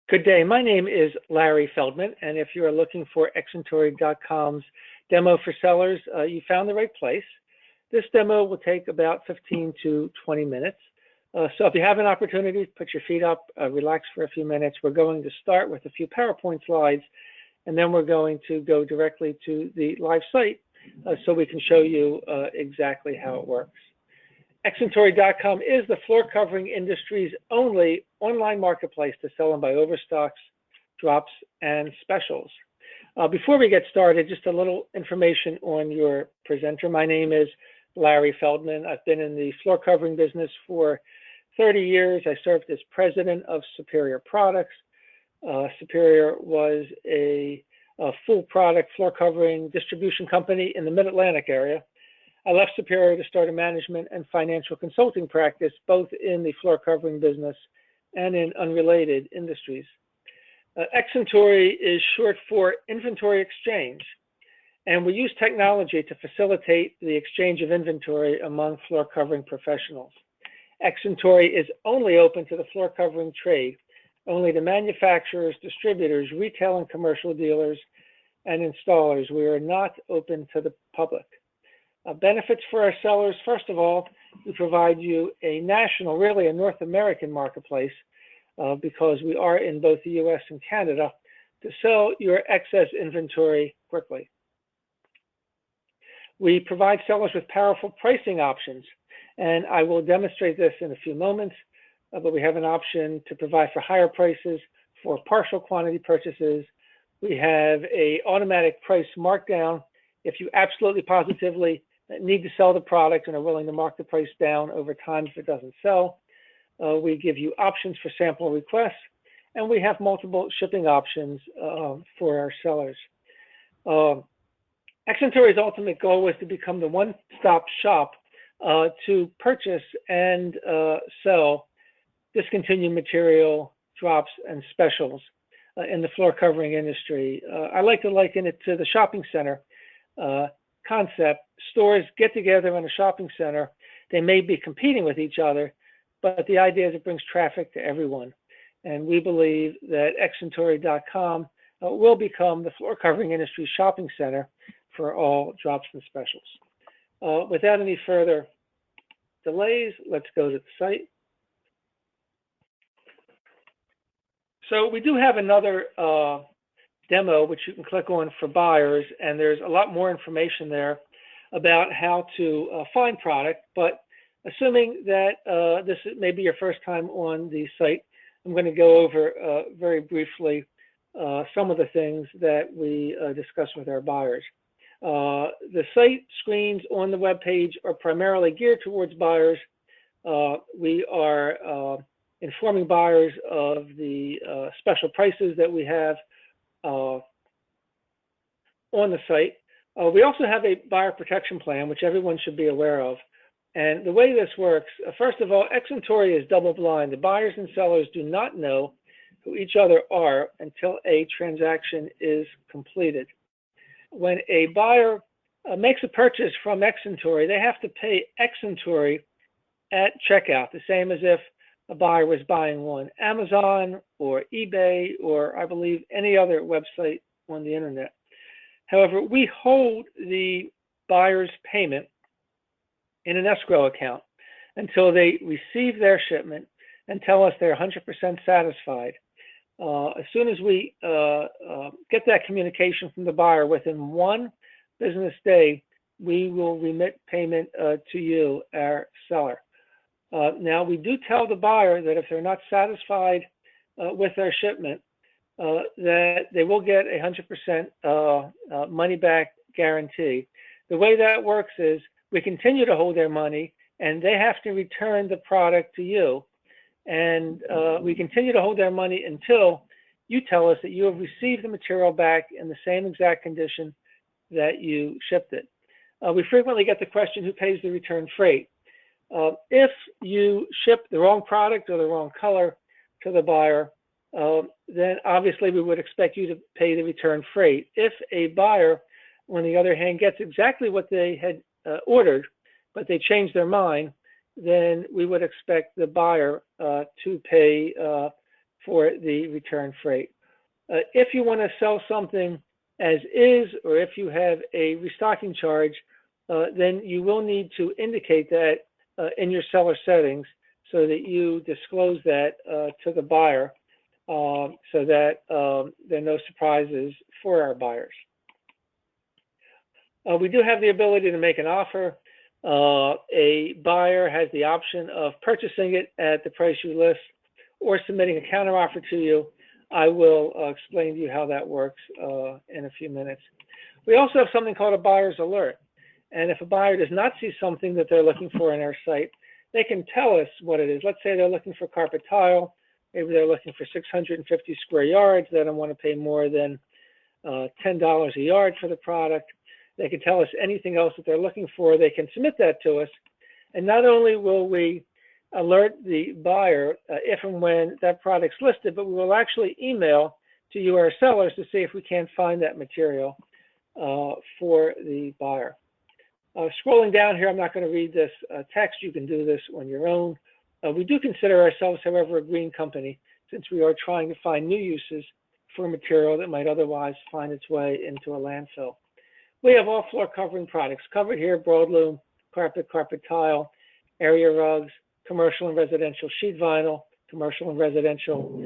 Good day. My name is Larry Feldman, and if you are looking for Exentori.com's demo for sellers, you found the right place. This demo will take about 15 to 20 minutes. So if you have an opportunity, put your feet up, relax for a few minutes. We're going to start with a few PowerPoint slides, and then we're going to go directly to the live site so we can show you exactly how it works. Exentori.com is the floor covering industry's only online marketplace to sell and buy overstocks, drops, and specials. Before we get started, just a little information on your presenter. My name is Larry Feldman. I've been in the floor covering business for 30 years. I served as president of Superior Products. Superior was a full product floor covering distribution company in the Mid-Atlantic area. I left Superior to start a management and financial consulting practice, both in the floor covering business and in unrelated industries. Exentori is short for Inventory Exchange, and we use technology to facilitate the exchange of inventory among floor covering professionals. Exentori is only open to the floor covering trade, only to manufacturers, distributors, retail and commercial dealers, and installers. We are not open to the public. Benefits for our sellers: first of all, we provide you a national, really a North American marketplace, because we are in both the US and Canada, to sell your excess inventory quickly. We provide sellers with powerful pricing options, and I will demonstrate this in a few moments, but we have an option to provide for higher prices for partial quantity purchases. We have an automatic price markdown if you absolutely positively need to sell the product and are willing to mark the price down over time if it doesn't sell. We give you options for sample requests, and we have multiple shipping options for our sellers. Exentori's ultimate goal was to become the one-stop shop to purchase and sell discontinued material, drops, and specials in the floor covering industry. I like to liken it to the shopping center concept. Stores get together in a shopping center. They may be competing with each other, but the idea is it brings traffic to everyone. And we believe that Exentori.com will become the floor covering industry shopping center for all drops and specials. Without any further delays, let's go to the site. So we do have another demo, which you can click on for buyers, and there's a lot more information there about how to find product. But assuming that this may be your first time on the site, I'm going to go over very briefly some of the things that we discuss with our buyers. The site screens on the web page are primarily geared towards buyers. We are informing buyers of the special prices that we have on the site. We also have a buyer protection plan, which everyone should be aware of. And the way this works, first of all, Exentori is double blind. The buyers and sellers do not know who each other are until a transaction is completed. When a buyer makes a purchase from Exentori, they have to pay Exentori at checkout, the same as if a buyer was buying on Amazon or eBay or, I believe, any other website on the internet. However, we hold the buyer's payment in an escrow account until they receive their shipment and tell us they're 100% satisfied. As soon as we get that communication from the buyer within one business day, we will remit payment to you, our seller. Now, we do tell the buyer that if they're not satisfied with their shipment, that they will get a 100% money back guarantee. The way that works is we continue to hold their money, and they have to return the product to you. And we continue to hold their money until you tell us that you have received the material back in the same exact condition that you shipped it. We frequently get the question, who pays the return freight? If you ship the wrong product or the wrong color to the buyer, then obviously we would expect you to pay the return freight. If a buyer, on the other hand, gets exactly what they had ordered, but they change their mind, then we would expect the buyer to pay for the return freight. If you want to sell something as is, or if you have a restocking charge, then you will need to indicate that in your seller settings so that you disclose that to the buyer so that there are no surprises for our buyers. We do have the ability to make an offer. A buyer has the option of purchasing it at the price you list or submitting a counteroffer to you. I will explain to you how that works in a few minutes. We also have something called a buyer's alert. And if a buyer does not see something that they're looking for in our site, they can tell us what it is. Let's say they're looking for carpet tile. Maybe they're looking for 650 square yards. They don't want to pay more than $10 a yard for the product. They can tell us anything else that they're looking for. They can submit that to us. And not only will we alert the buyer if and when that product's listed, but we will actually email to you, our sellers, to see if we can't find that material for the buyer. Scrolling down here, I'm not going to read this text. You can do this on your own. We do consider ourselves, however, a green company, since we are trying to find new uses for material that might otherwise find its way into a landfill. We have all floor covering products covered here: broadloom, carpet, carpet tile, area rugs, commercial and residential sheet vinyl, commercial and residential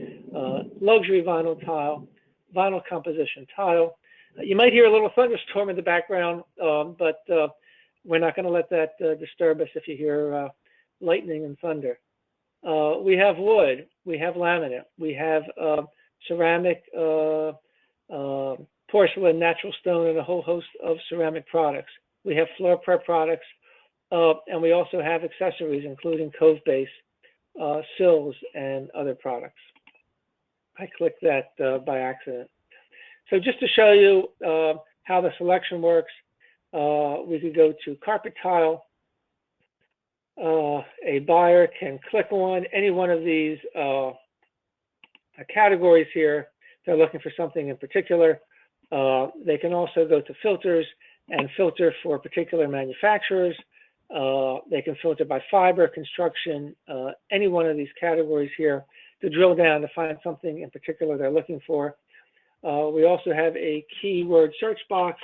luxury vinyl tile, vinyl composition tile. You might hear a little thunderstorm in the background, but we're not going to let that disturb us if you hear lightning and thunder. We have wood, we have laminate, we have ceramic, porcelain, natural stone, and a whole host of ceramic products. We have floor prep products, and we also have accessories, including cove base, sills, and other products. I clicked that by accident. So just to show you how the selection works, we could go to carpet tile. A buyer can click on any one of these categories here. They're looking for something in particular. They can also go to filters and filter for particular manufacturers. They can filter by fiber, construction, any one of these categories here to drill down to find something in particular they're looking for. We also have a keyword search box.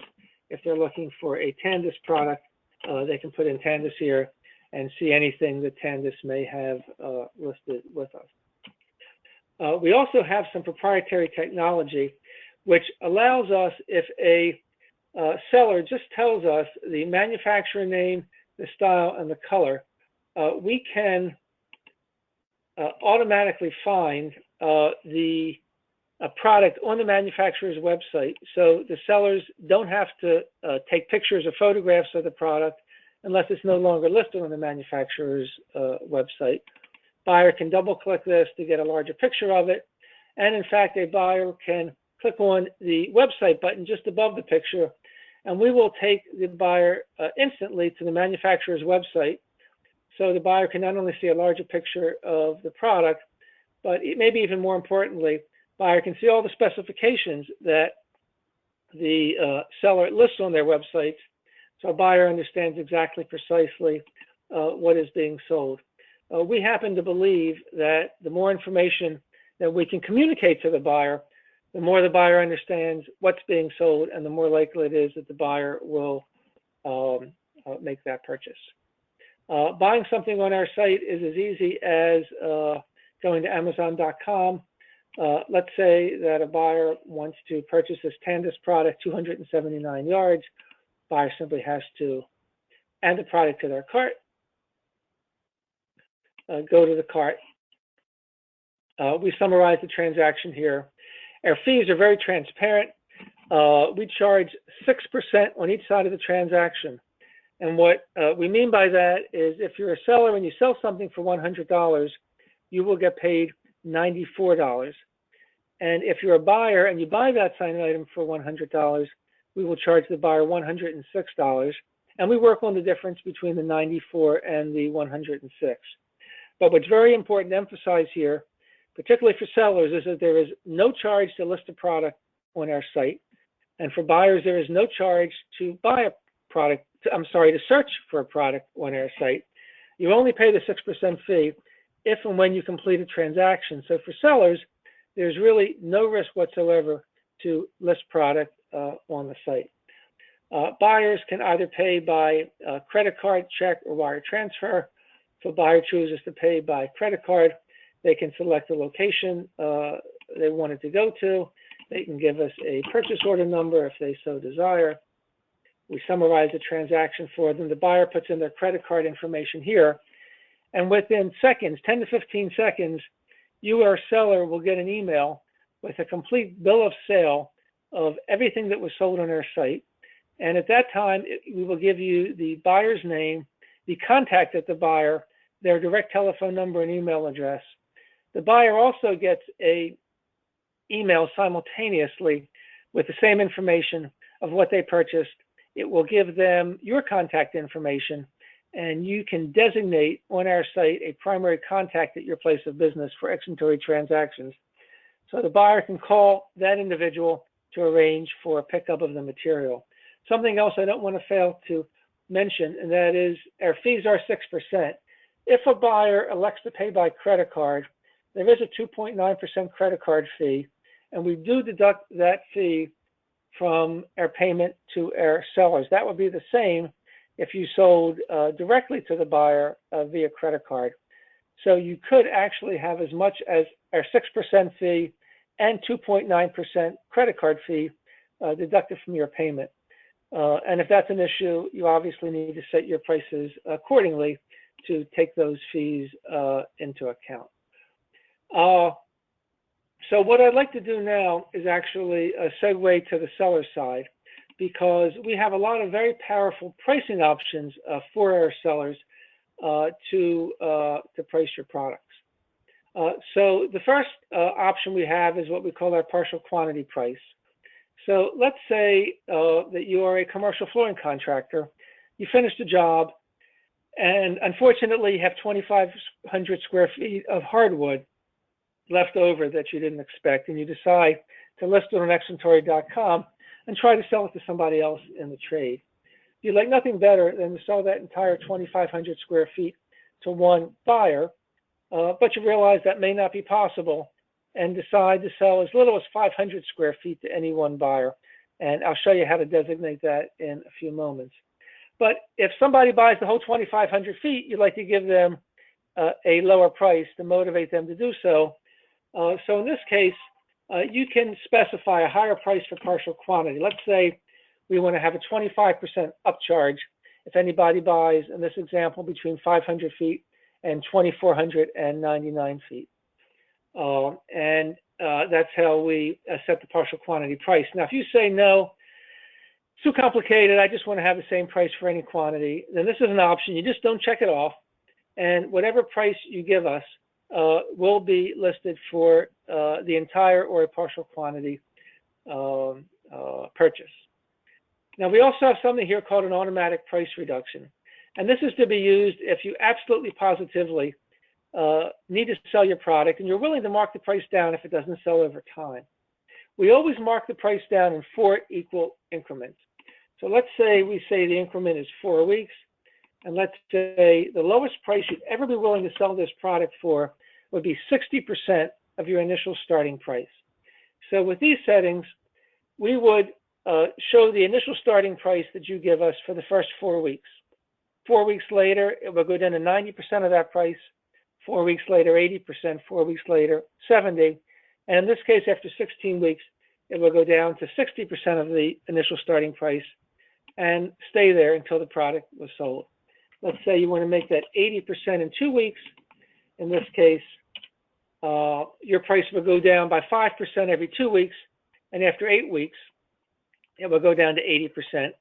If they're looking for a Tandis product, they can put in Tandis here and see anything that Tandis may have listed with us. We also have some proprietary technology which allows us, if a seller just tells us the manufacturer name, the style, and the color, we can automatically find the product on the manufacturer's website. So the sellers don't have to take pictures or photographs of the product unless it's no longer listed on the manufacturer's website. Buyer can double click this to get a larger picture of it. And in fact, a buyer can click on the website button just above the picture, and we will take the buyer instantly to the manufacturer's website. So the buyer can not only see a larger picture of the product, but maybe even more importantly, buyer can see all the specifications that the seller lists on their websites, so a buyer understands exactly precisely what is being sold. We happen to believe that the more information that we can communicate to the buyer, the more the buyer understands what's being sold, and the more likely it is that the buyer will make that purchase. Buying something on our site is as easy as going to Amazon.com. Let's say that a buyer wants to purchase this Tandis product, 279 yards. Buyer simply has to add the product to their cart, go to the cart. We summarize the transaction here. Our fees are very transparent. We charge 6% on each side of the transaction. And what we mean by that is if you're a seller and you sell something for $100, you will get paid $94. And if you're a buyer and you buy that same item for $100, we will charge the buyer $106. And we work on the difference between the 94 and the 106. But what's very important to emphasize here, particularly for sellers, is that there is no charge to list a product on our site. And for buyers, there is no charge to buy a product, to search for a product on our site. You only pay the 6% fee if and when you complete a transaction. So for sellers, there's really no risk whatsoever to list product on the site. Buyers can either pay by credit card, check, or wire transfer. If a buyer chooses to pay by credit card, they can select the location they want it to go to. They can give us a purchase order number if they so desire. We summarize the transaction for them. The buyer puts in their credit card information here, and within seconds, 10 to 15 seconds, you, our seller, will get an email with a complete bill of sale of everything that was sold on our site. And at that time, we will give you the buyer's name, the contact at the buyer, their direct telephone number and email address. The buyer also gets a email simultaneously with the same information of what they purchased. It will give them your contact information, and you can designate on our site a primary contact at your place of business for executory transactions. So the buyer can call that individual to arrange for pickup of the material. Something else I don't want to fail to mention, and that is our fees are 6%. If a buyer elects to pay by credit card, there is a 2.9% credit card fee, and we do deduct that fee from our payment to our sellers. That would be the same if you sold directly to the buyer via credit card. So you could actually have as much as our 6% fee and 2.9% credit card fee deducted from your payment. And if that's an issue, you obviously need to set your prices accordingly to take those fees into account. So what I'd like to do now is actually segue to the seller side, because we have a lot of very powerful pricing options for our sellers to price your products. So the first option we have is what we call our partial quantity price. So let's say that you are a commercial flooring contractor. You finished a job, and unfortunately you have 2,500 square feet of hardwood left over that you didn't expect, and you decide to list it on exinventory.com and try to sell it to somebody else in the trade. You'd like nothing better than to sell that entire 2,500 square feet to one buyer, but you realize that may not be possible and decide to sell as little as 500 square feet to any one buyer. And I'll show you how to designate that in a few moments. But if somebody buys the whole 2,500 feet, you'd like to give them a lower price to motivate them to do so. So in this case, you can specify a higher price for partial quantity. Let's say we want to have a 25% upcharge if anybody buys, in this example, between 500 feet and 2,499 feet. That's how we set the partial quantity price. Now, if you say, no, it's too complicated, I just want to have the same price for any quantity, then this is an option. You just don't check it off, and whatever price you give us will be listed for the entire or a partial quantity purchase. Now, we also have something here called an automatic price reduction. And this is to be used if you absolutely positively need to sell your product and you're willing to mark the price down if it doesn't sell over time. We always mark the price down in 4 equal increments. So let's say we say the increment is 4 weeks, and let's say the lowest price you'd ever be willing to sell this product for would be 60% of your initial starting price. So with these settings, we would show the initial starting price that you give us for the first 4 weeks. 4 weeks later, it will go down to 90% of that price. 4 weeks later, 80%. 4 weeks later, 70%. And in this case, after 16 weeks, it will go down to 60% of the initial starting price and stay there until the product was sold. Let's say you want to make that 80% in 2 weeks. In this case, your price will go down by 5% every 2 weeks, and after 8 weeks, it will go down to 80%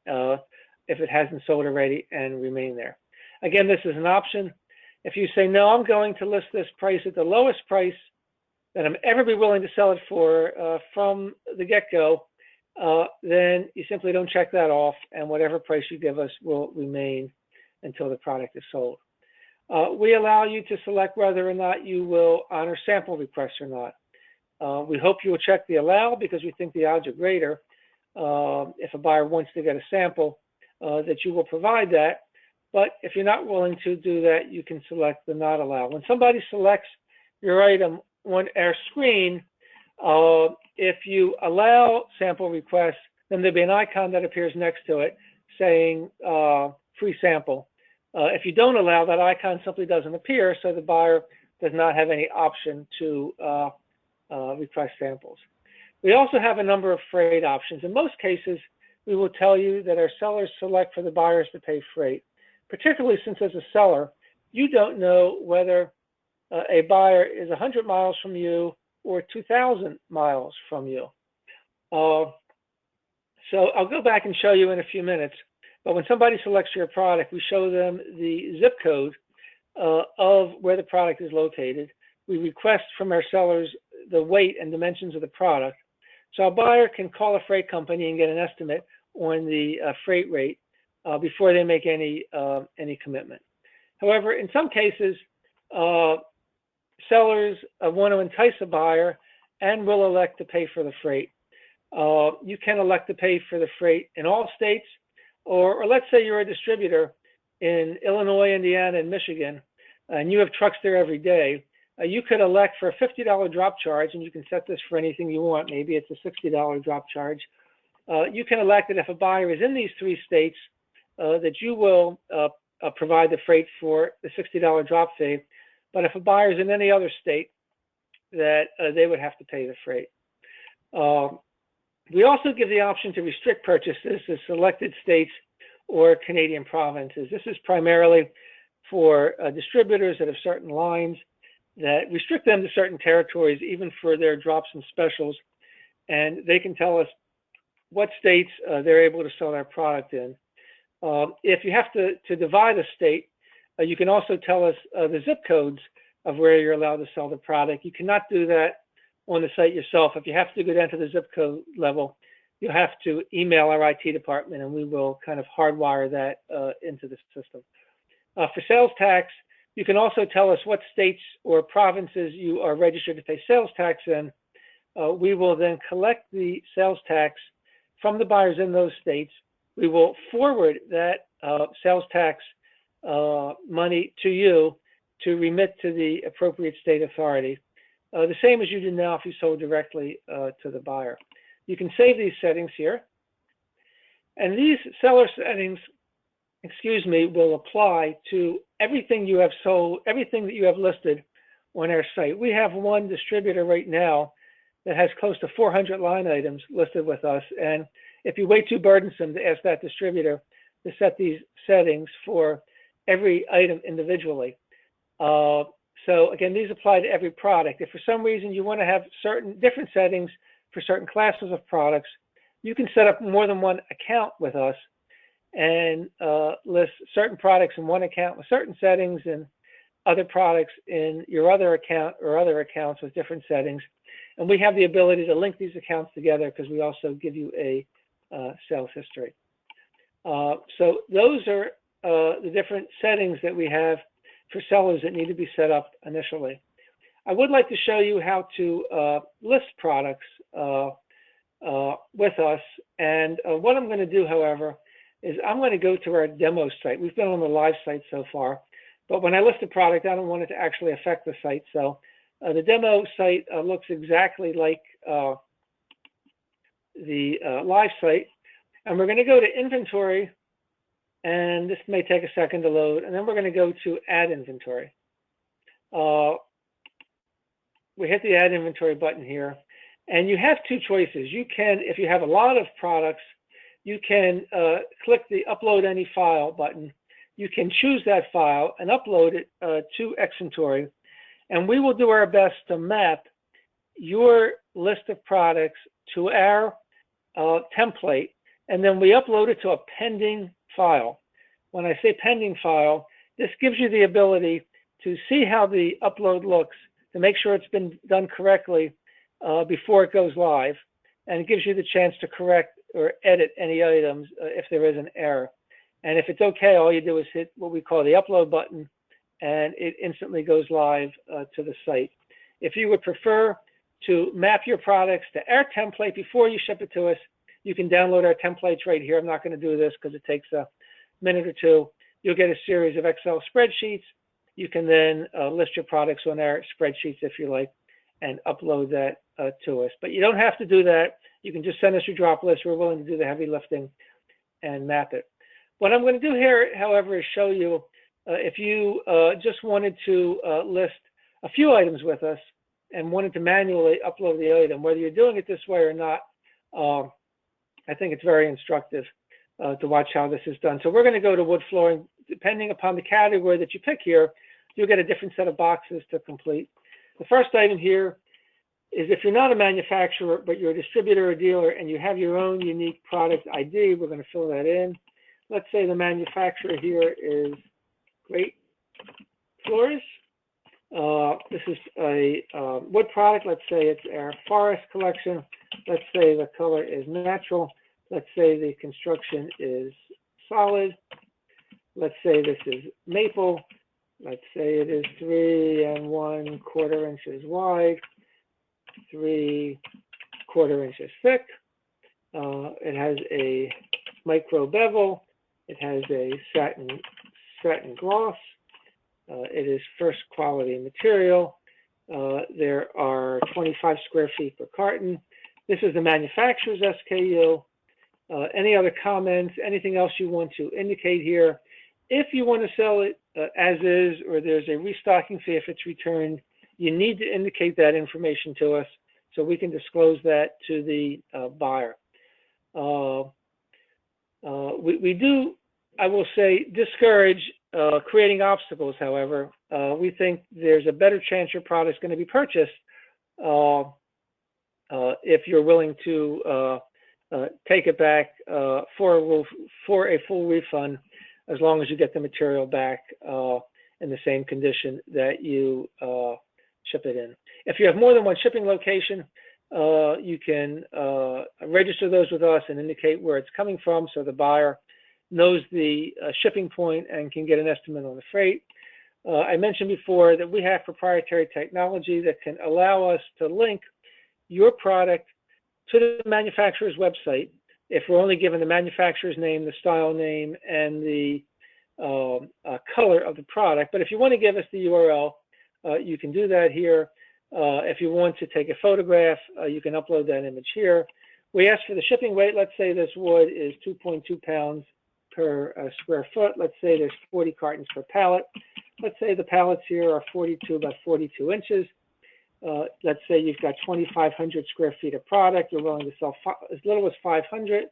if it hasn't sold already and remain there. Again, this is an option. If you say, no, I'm going to list this price at the lowest price that I'm ever be willing to sell it for from the get-go, then you simply don't check that off, and whatever price you give us will remain until the product is sold. We allow you to select whether or not you will honor sample requests or not. We hope you will check the allow because we think the odds are greater if a buyer wants to get a sample that you will provide that. But if you're not willing to do that, you can select the not allow. When somebody selects your item on our screen, If you allow sample requests, then there'll be an icon that appears next to it saying free sample. If you don't allow, that icon simply doesn't appear, so the buyer does not have any option to request samples. We also have a number of freight options. In most cases, we will tell you that our sellers select for the buyers to pay freight, particularly since as a seller, you don't know whether a buyer is 100 miles from you or 2,000 miles from you. So I'll go back and show you in a few minutes, but when somebody selects your product, we show them the zip code of where the product is located. We request from our sellers the weight and dimensions of the product. So a buyer can call a freight company and get an estimate on the freight rate before they make any commitment. However, in some cases, sellers want to entice a buyer and will elect to pay for the freight. You can elect to pay for the freight in all states, or let's say you're a distributor in Illinois, Indiana, and Michigan, and you have trucks there every day. You could elect for a $50 drop charge, and you can set this for anything you want. Maybe it's a $60 drop charge. You can elect that if a buyer is in these 3 states, that you will provide the freight for the $60 drop fee. But if a buyer is in any other state, that they would have to pay the freight. We also give the option to restrict purchases to selected states or Canadian provinces. This is primarily for distributors that have certain lines that restrict them to certain territories, even for their drops and specials. And they can tell us what states they're able to sell their product in. If you have to divide a state, you can also tell us the zip codes of where you're allowed to sell the product. You cannot do that on the site yourself. If you have to go down to the zip code level, you'll have to email our IT department, and we will kind of hardwire that into the system. For sales tax, you can also tell us what states or provinces you are registered to pay sales tax in. We will then collect the sales tax from the buyers in those states. We will forward that sales tax money to you to remit to the appropriate state authority. The same as you do now if you sold directly to the buyer. You can save these settings here. And these seller settings, will apply to everything you have sold, everything that you have listed on our site. We have one distributor right now that has close to 400 line items listed with us. And it'd be way too burdensome to ask that distributor to set these settings for every item individually. So again, these apply to every product. If for some reason you want to have certain different settings for certain classes of products, you can set up more than one account with us and list certain products in one account with certain settings and other products in your other account or other accounts with different settings. And we have the ability to link these accounts together because we also give you a sales history. So those are the different settings that we have for sellers that need to be set up initially. I would like to show you how to list products with us. And what I'm going to do, however, is I'm going to go to our demo site. We've been on the live site so far, but when I list a product, I don't want it to actually affect the site. So the demo site looks exactly like the live site. And we're going to go to inventory, and this may take a second to load, and then we're going to go to add inventory. We hit the add inventory button here, and you have 2 choices. You can, if you have a lot of products, you can click the upload any file button. You can choose that file and upload it to Xventory, and we will do our best to map your list of products to our template, and then we upload it to a pending file. When I say pending file, this gives you the ability to see how the upload looks, to make sure it's been done correctly before it goes live, and it gives you the chance to correct or edit any items if there is an error. And if it's okay, all you do is hit what we call the upload button, and it instantly goes live to the site. If you would prefer to map your products to our template before you ship it to us, you can download our templates right here. I'm not going to do this because it takes a minute or two. You'll get a series of Excel spreadsheets. You can then list your products on our spreadsheets if you like, and upload that to us. But you don't have to do that. You can just send us your drop list. We're willing to do the heavy lifting and map it. What I'm going to do here, however, is show you if you just wanted to list a few items with us and wanted to manually upload the item, whether you're doing it this way or not, I think it's very instructive to watch how this is done. So we're going to go to wood flooring. Depending upon the category that you pick here, you'll get a different set of boxes to complete. The first item here is if you're not a manufacturer, but you're a distributor or dealer and you have your own unique product ID, we're going to fill that in. Let's say the manufacturer here is Great Floors. This is a wood product. Let's say it's our forest collection. Let's say the color is natural. Let's say the construction is solid. Let's say this is maple. Let's say it is 3 1/4 inches wide, 3 1/4 inches thick. It has a micro bevel. It has a satin gloss. It is first quality material. There are 25 square feet per carton. This is the manufacturer's SKU. Any other comments, anything else you want to indicate here? If you want to sell it as is, or there's a restocking fee if it's returned, you need to indicate that information to us so we can disclose that to the buyer. We do, I will say, discourage creating obstacles, however. We think there's a better chance your product is going to be purchased if you're willing to take it back for a full refund, as long as you get the material back in the same condition that you ship it in. If you have more than one shipping location, you can register those with us and indicate where it's coming from so the buyer knows the shipping point and can get an estimate on the freight. I mentioned before that we have proprietary technology that can allow us to link your product to the manufacturer's website if we're only given the manufacturer's name, the style name, and the color of the product. But if you want to give us the URL, you can do that here. If you want to take a photograph, you can upload that image here. We ask for the shipping weight. Let's say this wood is 2.2 pounds per square foot. Let's say there's 40 cartons per pallet. Let's say the pallets here are 42 by 42 inches. Let's say you've got 2,500 square feet of product. You're willing to sell as little as 500.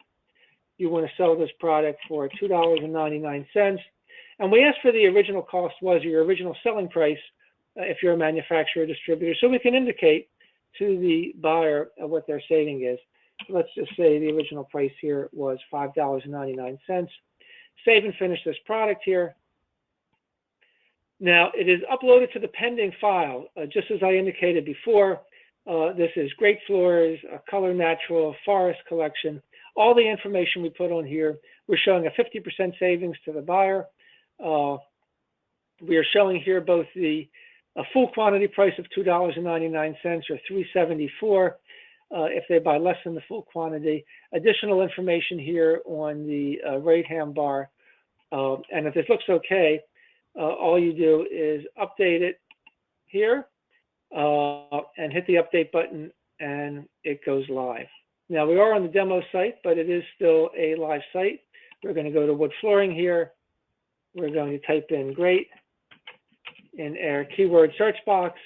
You want to sell this product for $2.99. And we ask for the original cost was your original selling price if you're a manufacturer or distributor, so we can indicate to the buyer what their saving is. Let's just say the original price here was $5.99. Save and finish this product here. Now, it is uploaded to the pending file, just as I indicated before. This is Great Floors, Color Natural, Forest Collection. All the information we put on here, we're showing a 50% savings to the buyer. We are showing here both the full quantity price of $2.99 or $3.74 if they buy less than the full quantity. Additional information here on the right-hand bar. And if this looks okay, all you do is update it here and hit the update button, and it goes live. Now, we are on the demo site, but it is still a live site. We're going to go to wood flooring here. We're going to type in Great in our keyword search box,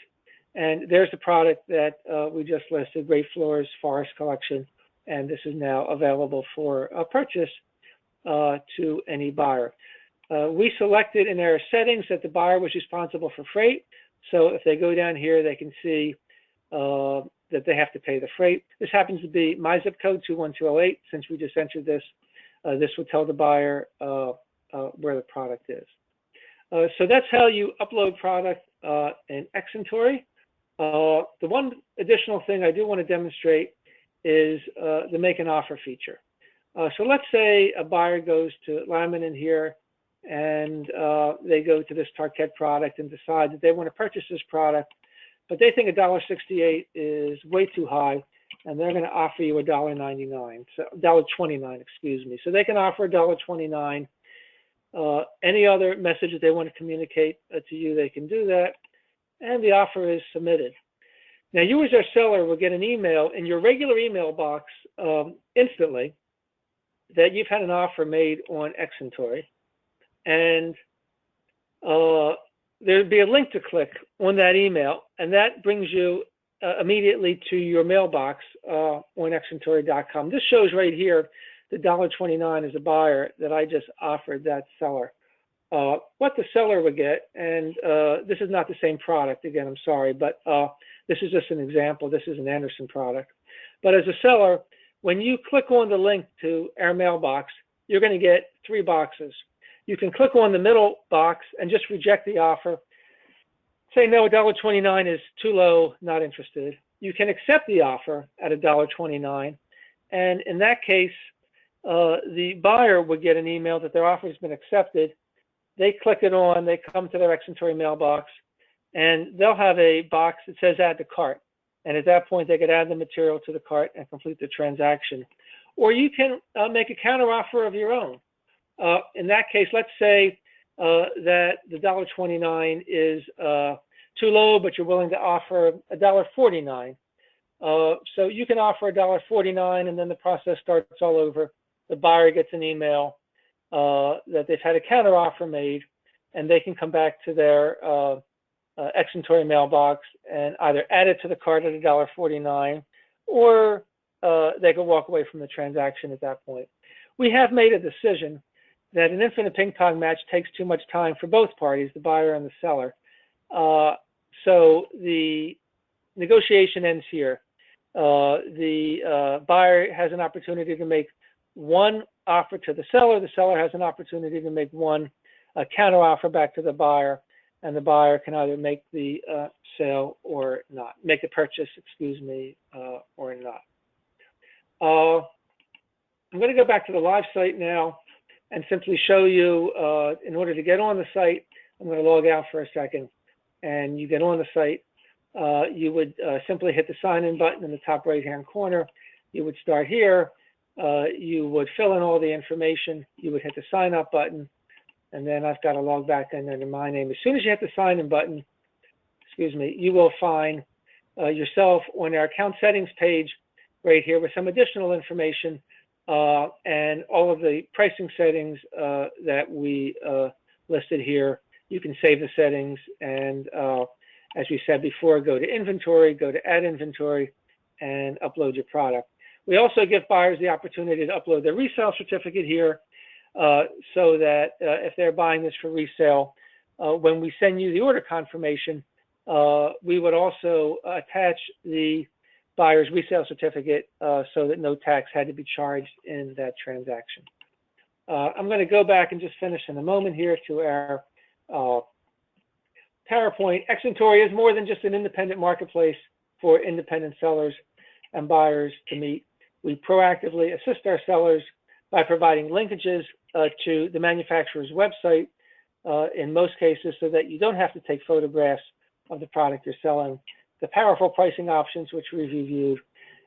and there's the product that we just listed, Great Floors Forest Collection, and this is now available for purchase to any buyer. We selected in our settings that the buyer was responsible for freight, so if they go down here, they can see that they have to pay the freight. This happens to be my zip code, 21208. Since we just entered this, this will tell the buyer where the product is. So that's how you upload product in Exentory. The one additional thing I do want to demonstrate is the make an offer feature. So let's say a buyer goes to Lyman in here and they go to this Tarkett product and decide that they want to purchase this product, but they think $1.68 is way too high, and they're going to offer you $1.99, so $1.29, excuse me. So they can offer $1.29. Any other message that they want to communicate to you, they can do that, and the offer is submitted. Now, you as our seller will get an email in your regular email box instantly that you've had an offer made on Exentori, and there'd be a link to click on that email, and that brings you immediately to your mailbox on Exentori.com. This shows right here the $1.29 as a buyer that I just offered that seller. What the seller would get, and this is not the same product, again, I'm sorry, but this is just an example. This is an Anderson product. But as a seller, when you click on the link to our mailbox, you're going to get 3 boxes. You can click on the middle box and just reject the offer. Say, no, $1.29 is too low, not interested. You can accept the offer at $1.29, and in that case, the buyer would get an email that their offer has been accepted. They click it on, they come to their Exentori mailbox, and they'll have a box that says add to cart. And at that point, they could add the material to the cart and complete the transaction. Or you can make a counteroffer of your own. In that case, let's say that the $1.29 is too low, but you're willing to offer $1.49. So you can offer $1.49, and then the process starts all over. The buyer gets an email that they've had a counteroffer made, and they can come back to their Exentori mailbox and either add it to the cart at $1.49, or they could walk away from the transaction at that point. We have made a decision that an infinite ping pong match takes too much time for both parties, the buyer and the seller. So the negotiation ends here. The buyer has an opportunity to make one offer to the seller has an opportunity to make one counter offer back to the buyer, and the buyer can either make the sale or not, make the purchase, excuse me, or not. I'm going to go back to the live site now and simply show you, in order to get on the site, I'm going to log out for a second, and you get on the site. You would simply hit the sign in button in the top right hand corner. You would start here. You would fill in all the information. You would hit the sign up button, and then I've got to log back in under my name. As soon as you hit the sign in button, excuse me, you will find yourself on our account settings page right here with some additional information and all of the pricing settings that we listed here. You can save the settings, and as we said before, go to inventory, go to add inventory, and upload your product. We also give buyers the opportunity to upload their resale certificate here so that if they're buying this for resale, when we send you the order confirmation, we would also attach the buyer's resale certificate so that no tax had to be charged in that transaction. I'm going to go back and just finish in a moment here to our PowerPoint. Exentori is more than just an independent marketplace for independent sellers and buyers to meet. We proactively assist our sellers by providing linkages to the manufacturer's website in most cases, so that you don't have to take photographs of the product you're selling, the powerful pricing options which we've reviewed,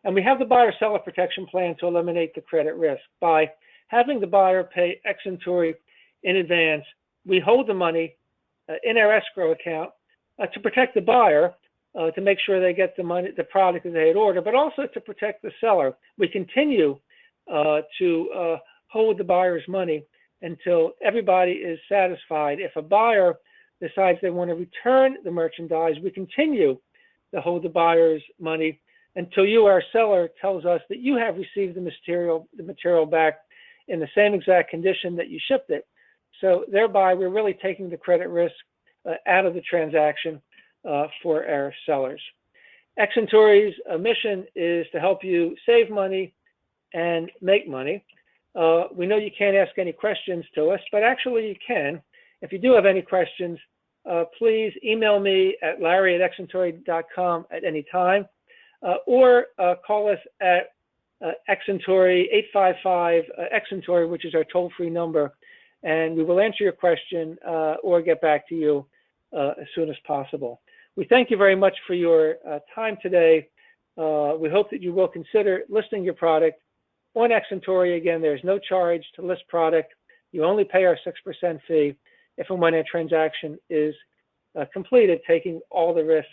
and we have the buyer-seller protection plan to eliminate the credit risk. By having the buyer pay Exentori in advance, we hold the money in our escrow account to protect the buyer, to make sure they get the money, the product that they had ordered, but also to protect the seller. We continue to hold the buyer's money until everybody is satisfied. If a buyer decides they want to return the merchandise, we continue to hold the buyer's money until you, our seller, tells us that you have received the material back in the same exact condition that you shipped it. So thereby, we're really taking the credit risk out of the transaction for our sellers. Exentori's mission is to help you save money and make money. We know you can't ask any questions to us, but actually you can. If you do have any questions, please email me at larry@exentori.com at any time, or call us at Exentori 855 Exentori, which is our toll-free number, and we will answer your question or get back to you as soon as possible. We thank you very much for your time today. We hope that you will consider listing your product on Exentori. Again, there's no charge to list product. You only pay our 6% fee if and when a transaction is completed, taking all the risk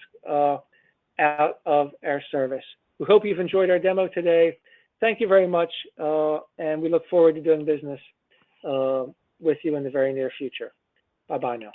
out of our service. We hope you've enjoyed our demo today. Thank you very much, and we look forward to doing business with you in the very near future. Bye-bye now.